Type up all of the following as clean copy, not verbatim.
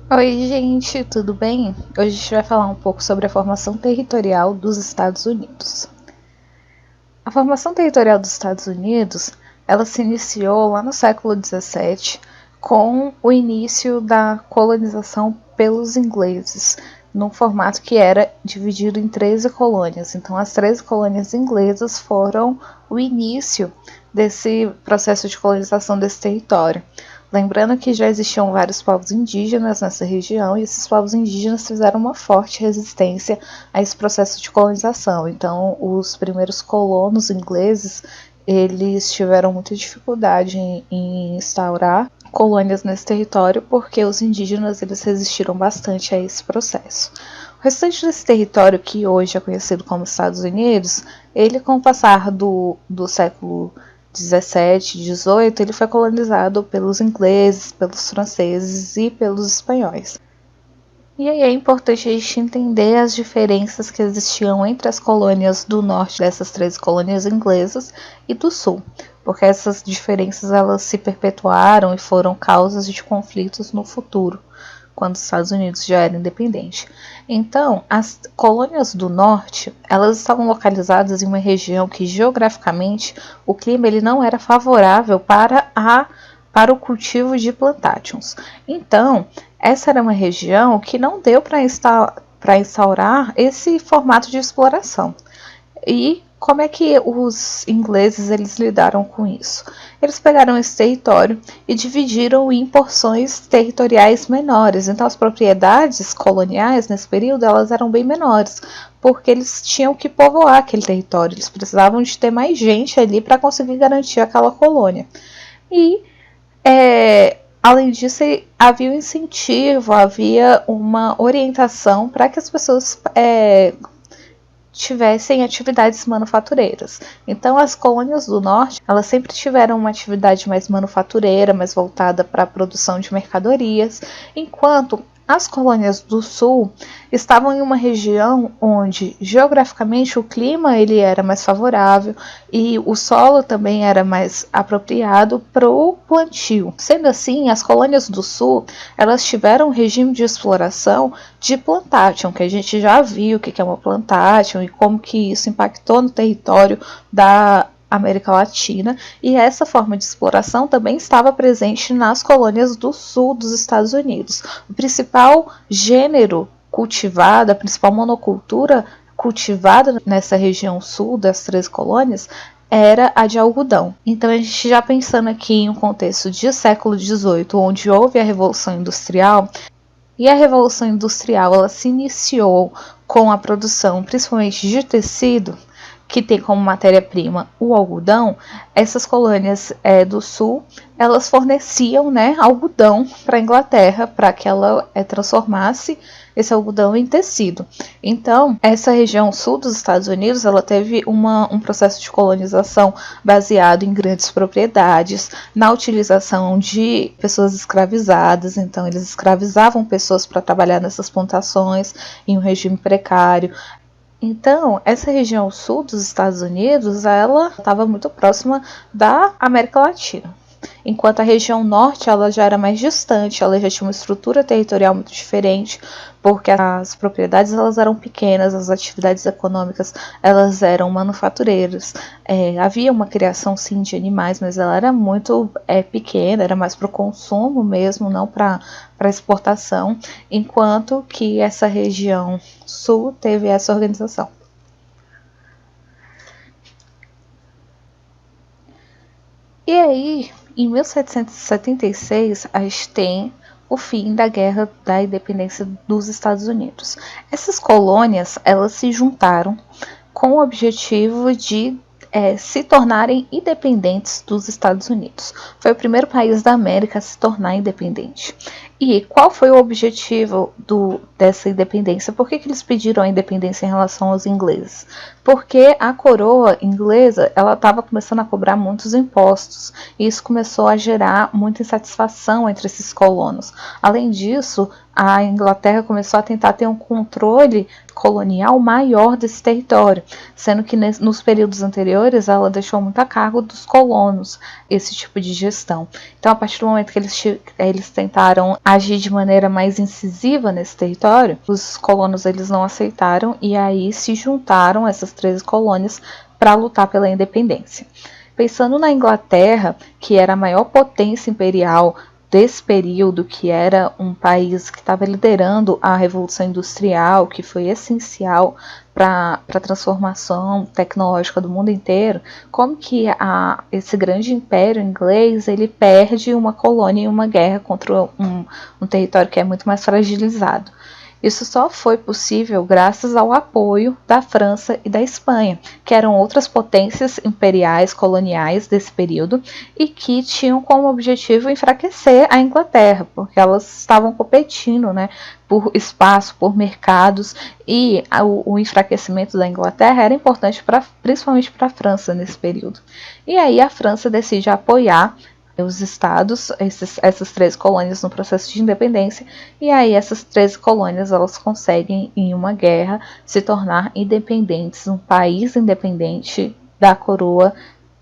Oi, gente, tudo bem? Hoje a gente vai falar um pouco sobre a formação territorial dos Estados Unidos. A formação territorial dos Estados Unidos, ela se iniciou lá no século XVII com o início da colonização pelos ingleses, num formato que era dividido em 13 colônias. Então, as 13 colônias inglesas foram o início desse processo de colonização desse território. Lembrando que já existiam vários povos indígenas nessa região e esses povos indígenas fizeram uma forte resistência a esse processo de colonização. Então, os primeiros colonos ingleses, eles tiveram muita dificuldade em instaurar colônias nesse território porque os indígenas eles resistiram bastante a esse processo. O restante desse território, que hoje é conhecido como Estados Unidos, ele com o passar do século 17, 18, ele foi colonizado pelos ingleses, pelos franceses e pelos espanhóis. E aí é importante a gente entender as diferenças que existiam entre as colônias do norte dessas 13 colônias inglesas e do sul, porque essas diferenças elas se perpetuaram e foram causas de conflitos no futuro, quando os Estados Unidos já era independente. Então, as colônias do norte, elas estavam localizadas em uma região que geograficamente o clima ele não era favorável para o cultivo de plantations. Então, essa era uma região que não deu para instaurar esse formato de exploração. E como é que os ingleses eles lidaram com isso? Eles pegaram esse território e dividiram em porções territoriais menores. Então as propriedades coloniais nesse período elas eram bem menores, porque eles tinham que povoar aquele território. Eles precisavam de ter mais gente ali para conseguir garantir aquela colônia. E além disso, havia um incentivo, havia uma orientação para que as pessoas tivessem atividades manufatureiras. Então, as colônias do norte, elas sempre tiveram uma atividade mais manufatureira, mais voltada para a produção de mercadorias, enquanto as colônias do sul estavam em uma região onde geograficamente o clima ele era mais favorável e o solo também era mais apropriado para o plantio. Sendo assim, as colônias do sul elas tiveram um regime de exploração de plantation, que a gente já viu o que é uma plantation e como que isso impactou no território da América Latina, e essa forma de exploração também estava presente nas colônias do sul dos Estados Unidos. O principal gênero cultivado, a principal monocultura cultivada nessa região sul das 3 colônias era a de algodão. Então a gente já pensando aqui em um contexto de século XVIII, onde houve a Revolução Industrial, e a Revolução Industrial ela se iniciou com a produção principalmente de tecido, que tem como matéria-prima o algodão. Essas colônias do sul, elas forneciam algodão para a Inglaterra, para que ela transformasse esse algodão em tecido. Então, essa região sul dos Estados Unidos, ela teve um processo de colonização baseado em grandes propriedades, na utilização de pessoas escravizadas. Então, eles escravizavam pessoas para trabalhar nessas plantações em um regime precário. Então, essa região sul dos Estados Unidos, ela estava muito próxima da América Latina. Enquanto a região norte, ela já era mais distante, ela já tinha uma estrutura territorial muito diferente, porque as propriedades elas eram pequenas, as atividades econômicas elas eram manufatureiras. Havia uma criação sim de animais, mas ela era muito pequena, era mais para o consumo mesmo, não para exportação, enquanto que essa região sul teve essa organização. E aí, em 1776, a gente tem o fim da Guerra da Independência dos Estados Unidos. Essas colônias, elas se juntaram com o objetivo de se tornarem independentes dos Estados Unidos. Foi o primeiro país da América a se tornar independente. E qual foi o objetivo dessa independência? Por que eles pediram a independência em relação aos ingleses? Porque a coroa inglesa ela estava começando a cobrar muitos impostos e isso começou a gerar muita insatisfação entre esses colonos. Além disso, a Inglaterra começou a tentar ter um controle colonial maior desse território, sendo que nos períodos anteriores ela deixou muito a cargo dos colonos esse tipo de gestão. Então, a partir do momento que eles tentaram agir de maneira mais incisiva nesse território, os colonos eles não aceitaram e aí se juntaram essas 13 colônias para lutar pela independência. Pensando na Inglaterra, que era a maior potência imperial desse período, que era um país que estava liderando a Revolução Industrial, que foi essencial para a transformação tecnológica do mundo inteiro, como que esse grande império inglês ele perde uma colônia em uma guerra contra um território que é muito mais fragilizado. Isso só foi possível graças ao apoio da França e da Espanha, que eram outras potências imperiais coloniais desse período e que tinham como objetivo enfraquecer a Inglaterra, porque elas estavam competindo, né, por espaço, por mercados, e o enfraquecimento da Inglaterra era importante principalmente para a França nesse período. E aí a França decide apoiar os estados, essas 13 colônias no processo de independência, e aí essas 13 colônias elas conseguem em uma guerra se tornar independentes, um país independente da coroa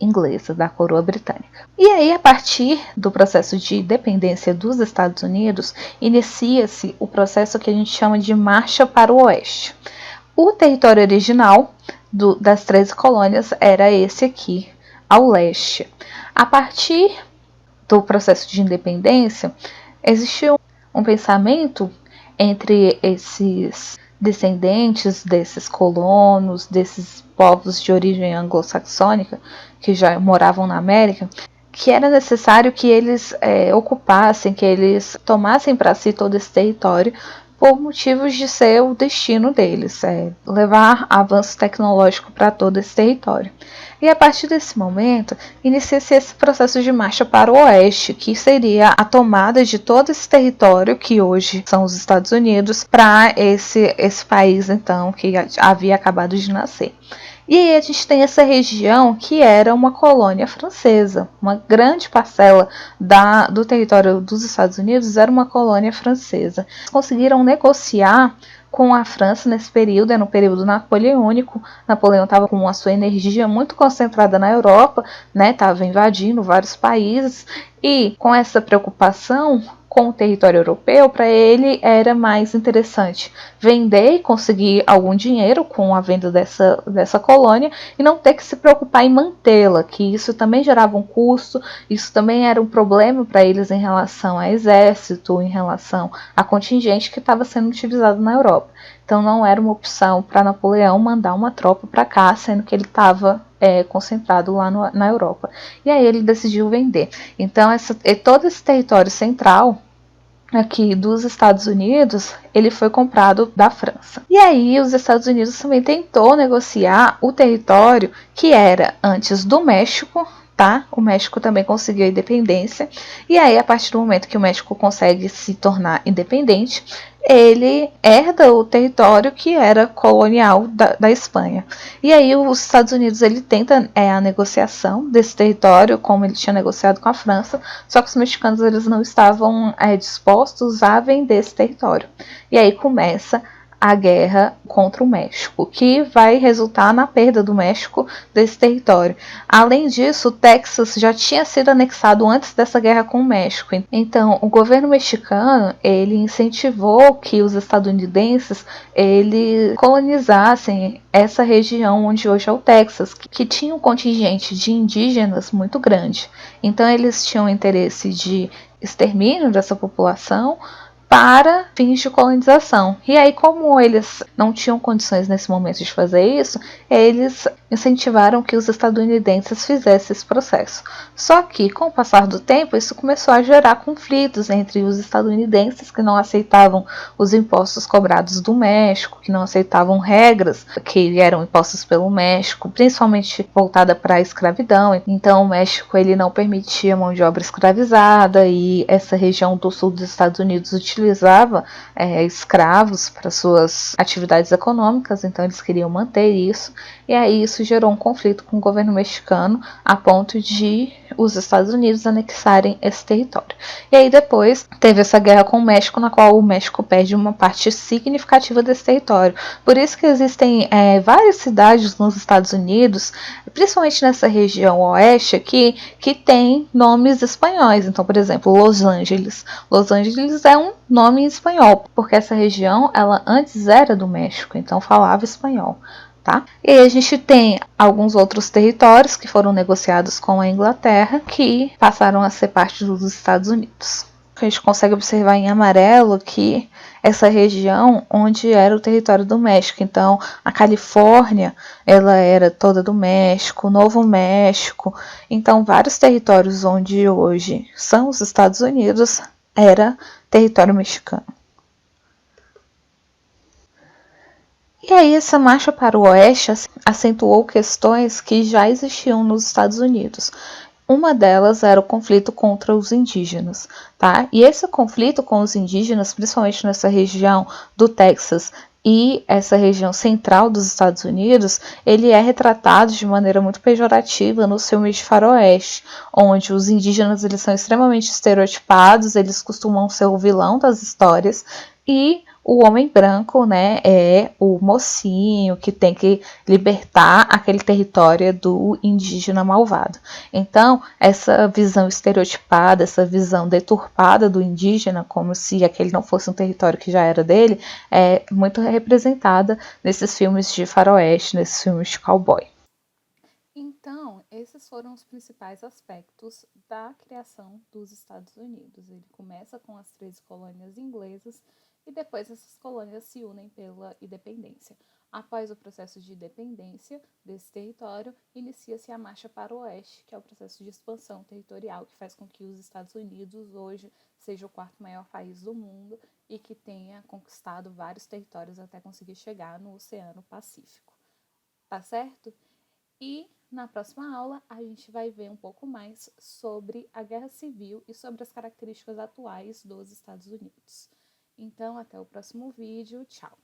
inglesa, da coroa britânica. E aí, a partir do processo de independência dos Estados Unidos, inicia-se o processo que a gente chama de Marcha para o Oeste. O território original das 13 colônias era esse aqui, ao leste. A partir do processo de independência, existiu um pensamento entre esses descendentes desses colonos, desses povos de origem anglo-saxônica que já moravam na América, que era necessário que eles ocupassem, que eles tomassem para si todo esse território por motivos de ser o destino deles, levar avanço tecnológico para todo esse território. E a partir desse momento, inicia-se esse processo de marcha para o oeste, que seria a tomada de todo esse território, que hoje são os Estados Unidos, para esse país, então, que havia acabado de nascer. E aí a gente tem essa região que era uma colônia francesa, uma grande parcela do território dos Estados Unidos era uma colônia francesa. Eles conseguiram negociar com a França nesse período, no período napoleônico. Napoleão estava com a sua energia muito concentrada na Europa, né, estava invadindo vários países, e com essa preocupação com o território europeu, para ele era mais interessante vender e conseguir algum dinheiro com a venda dessa colônia e não ter que se preocupar em mantê-la, que isso também gerava um custo, isso também era um problema para eles em relação a exército, em relação a contingente que estava sendo utilizado na Europa. Então não era uma opção para Napoleão mandar uma tropa para cá, sendo que ele estava concentrado lá na Europa. E aí ele decidiu vender. Então todo esse território central aqui dos Estados Unidos, ele foi comprado da França. E aí os Estados Unidos também tentou negociar o território que era antes do México, tá? O México também conseguiu a independência. E aí, a partir do momento que o México consegue se tornar independente, ele herda o território que era colonial da Espanha. E aí os Estados Unidos ele tenta a negociação desse território, como ele tinha negociado com a França, só que os mexicanos eles não estavam dispostos a vender esse território. E aí começa a guerra contra o México, que vai resultar na perda do México desse território. Além disso, o Texas já tinha sido anexado antes dessa guerra com o México. Então, o governo mexicano ele incentivou que os estadunidenses ele colonizassem essa região onde hoje é o Texas, que tinha um contingente de indígenas muito grande. Então, eles tinham interesse de extermínio dessa população para fins de colonização. E aí, como eles não tinham condições nesse momento de fazer isso, eles incentivaram que os estadunidenses fizessem esse processo. Só que, com o passar do tempo, isso começou a gerar conflitos entre os estadunidenses que não aceitavam os impostos cobrados do México, que não aceitavam regras que eram impostas pelo México, principalmente voltada para a escravidão. Então, o México ele não permitia mão de obra escravizada e essa região do sul dos Estados Unidos utilizava utilizava escravos para suas atividades econômicas, então eles queriam manter isso, e aí isso gerou um conflito com o governo mexicano a ponto de os Estados Unidos anexarem esse território. E aí depois teve essa guerra com o México, na qual o México perde uma parte significativa desse território. Por isso que existem várias cidades nos Estados Unidos, principalmente nessa região oeste aqui, que tem nomes espanhóis. Então, por exemplo, Los Angeles. Los Angeles é um nome em espanhol, porque essa região ela antes era do México, então falava espanhol. Tá? E aí a gente tem alguns outros territórios que foram negociados com a Inglaterra, que passaram a ser parte dos Estados Unidos. A gente consegue observar em amarelo que essa região onde era o território do México. Então, a Califórnia, ela era toda do México, Novo México. Então, vários territórios onde hoje são os Estados Unidos era território mexicano. E aí essa marcha para o oeste acentuou questões que já existiam nos Estados Unidos. Uma delas era o conflito contra os indígenas, tá? E esse conflito com os indígenas, principalmente nessa região do Texas e essa região central dos Estados Unidos, ele é retratado de maneira muito pejorativa nos filmes de faroeste, onde os indígenas eles são extremamente estereotipados, eles costumam ser o vilão das histórias, e o homem branco, né, é o mocinho que tem que libertar aquele território do indígena malvado. Então, essa visão estereotipada, essa visão deturpada do indígena, como se aquele não fosse um território que já era dele, é muito representada nesses filmes de faroeste, nesses filmes de cowboy. Então, esses foram os principais aspectos da criação dos Estados Unidos. Ele começa com as 13 colônias inglesas e depois essas colônias se unem pela independência. Após o processo de independência desse território, inicia-se a marcha para o oeste, que é o processo de expansão territorial que faz com que os Estados Unidos hoje seja o quarto maior país do mundo e que tenha conquistado vários territórios até conseguir chegar no Oceano Pacífico. Tá certo? E na próxima aula a gente vai ver um pouco mais sobre a Guerra Civil e sobre as características atuais dos Estados Unidos. Então, até o próximo vídeo. Tchau!